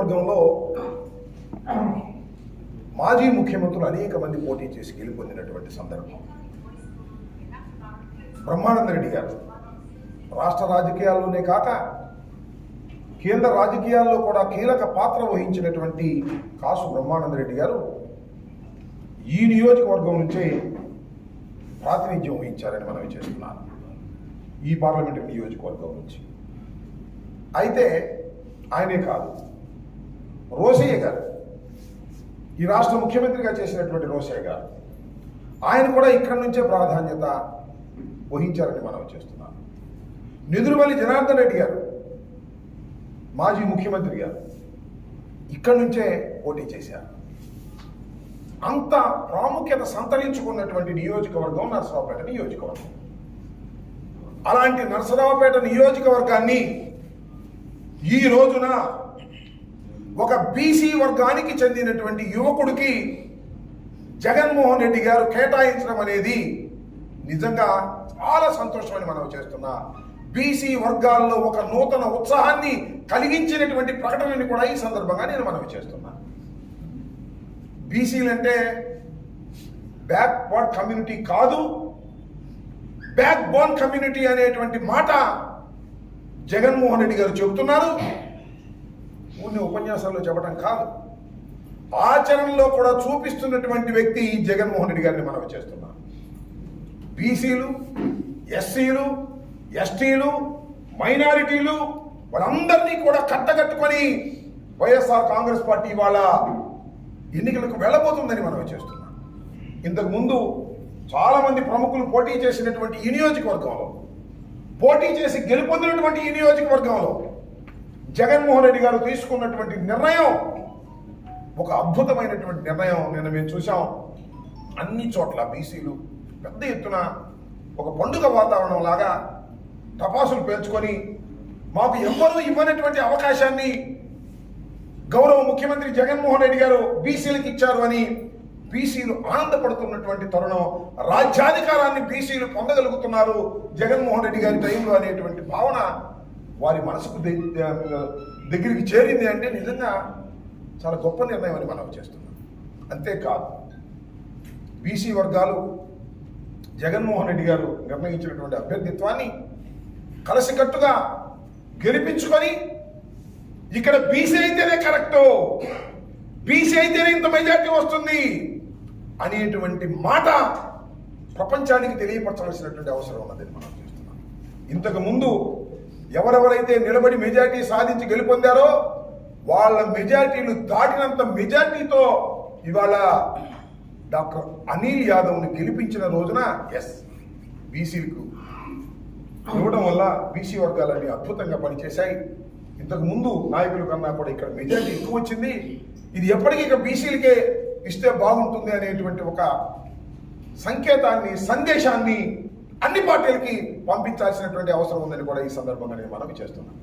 నియోజకవర్గంలో మాజీ ముఖ్యమంత్రులు అనేక మంది పోటీ చేసి గెలుపొందినటువంటి సందర్భం. బ్రహ్మానంద రెడ్డి గారు రాష్ట్ర రాజకీయాల్లోనే కాక కేంద్ర రాజకీయాల్లో కూడా కీలక పాత్ర వహించినటువంటి కాసు బ్రహ్మానంద రెడ్డి గారు ఈ నియోజకవర్గం నుంచే ప్రాతినిధ్యం వహించారని మనం చేస్తున్నాను, ఈ పార్లమెంటరీ నియోజకవర్గం నుంచి. అయితే ఆయనే కాదు, రోసయ్య గారు, ఈ రాష్ట్ర ముఖ్యమంత్రిగా చేసినటువంటి రోసయ్య గారు, ఆయన కూడా ఇక్కడి నుంచే ప్రాధాన్యత వహించారని మనం చేస్తున్నాం. నిదురుమల్లి జనార్దన్ రెడ్డి గారు, మాజీ ముఖ్యమంత్రి గారు, ఇక్కడి నుంచే పోటీ చేశారు. అంత ప్రాముఖ్యత సంతరించుకున్నటువంటి నియోజకవర్గం నరసరావుపేట నియోజకవర్గం. అలాంటి నరసరావుపేట నియోజకవర్గాన్ని ఈ రోజున ఒక బీసీ వర్గానికి చెందినటువంటి యువకుడికి జగన్మోహన్ రెడ్డి గారు కేటాయించడం అనేది నిజంగా చాలా సంతోషమని మనం చేస్తున్నా. బీసీ వర్గాల్లో ఒక నూతన ఉత్సాహాన్ని కలిగించినటువంటి ప్రకటనని కూడా ఈ సందర్భంగా నేను మనవి చేస్తున్నా. బీసీలు అంటే బ్యాక్వర్డ్ కమ్యూనిటీ కాదు, బ్యాక్ బోన్ కమ్యూనిటీ అనేటువంటి మాట జగన్మోహన్ రెడ్డి గారు చెబుతున్నారు. కొన్ని ఉపన్యాసాల్లో చెప్పడం కాదు, ఆచరణలో కూడా చూపిస్తున్నటువంటి వ్యక్తి జగన్మోహన్ రెడ్డి గారిని మనం చేస్తున్నాం. బీసీలు, ఎస్సీలు, ఎస్టీలు, మైనారిటీలు వాళ్ళందరినీ కూడా కట్టగట్టుకొని వైఎస్ఆర్ కాంగ్రెస్ పార్టీ వాళ్ళ ఎన్నికలకు వెళ్ళబోతుందని మనం చేస్తున్నాం. ఇంతకుముందు చాలామంది ప్రముఖులు పోటీ చేసినటువంటి ఈ నియోజకవర్గంలో, పోటీ చేసి గెలుపొందినటువంటి ఈ నియోజకవర్గంలో జగన్మోహన్ రెడ్డి గారు తీసుకున్నటువంటి నిర్ణయం ఒక అద్భుతమైనటువంటి నిర్ణయం. నిన్న మేము చూసాం, అన్ని చోట్ల బీసీలు పెద్ద ఎత్తున ఒక పండుగ వాతావరణం లాగా టపాసులు పేర్చుకొని మాకు ఎవ్వరూ ఇవ్వనటువంటి అవకాశాన్ని గౌరవ ముఖ్యమంత్రి జగన్మోహన్ రెడ్డి గారు బీసీలకు ఇచ్చారు అని బీసీలు ఆనందపడుతున్నటువంటి తరుణం. రాజ్యాధికారాన్ని బీసీలు పొందగలుగుతున్నారు జగన్మోహన్ రెడ్డి గారి టైంలో అనేటువంటి భావన వారి మనసుకు దగ్గరికి చేరింది అంటే నిజంగా చాలా గొప్ప నిర్ణయం అని మనం చేస్తున్నాం. అంతేకాదు, బీసీ వర్గాలు జగన్మోహన్ రెడ్డి గారు నిర్ణయించినటువంటి అభ్యర్థిత్వాన్ని కలిసికట్టుగా గెలిపించుకొని ఇక్కడ బీసీ అయితేనే కరెక్టు, బీసీ అయితేనే ఇంత మెజార్టీ వస్తుంది అనేటువంటి మాట ప్రపంచానికి తెలియపరచవలసినటువంటి అవసరం ఉన్నదని మనం చేస్తున్నాం. ఇంతకు ముందు ఎవరెవరైతే నిలబడి మెజార్టీ సాధించి గెలుపొందారో వాళ్ళ మెజార్టీలు దాటినంత మెజార్టీతో ఇవాళ డాక్టర్ అనిల్ యాదవ్ని గెలిపించిన రోజున బీసీలకు ఇవ్వడం వల్ల బీసీ వర్గాలన్నీ అద్భుతంగా పనిచేశాయి. ఇంతకు ముందు నాయకుల కన్నా కూడా ఇక్కడ మెజార్టీ ఎక్కువ వచ్చింది. ఇది ఎప్పటికీ ఇక బీసీలకే ఇస్తే బాగుంటుంది అనేటువంటి ఒక సంకేతాన్ని, సందేశాన్ని అన్ని పార్టీలకి పంపించాల్సినటువంటి అవసరం ఉందని కూడా ఈ సందర్భంగా నేను మనవి చేస్తున్నాను.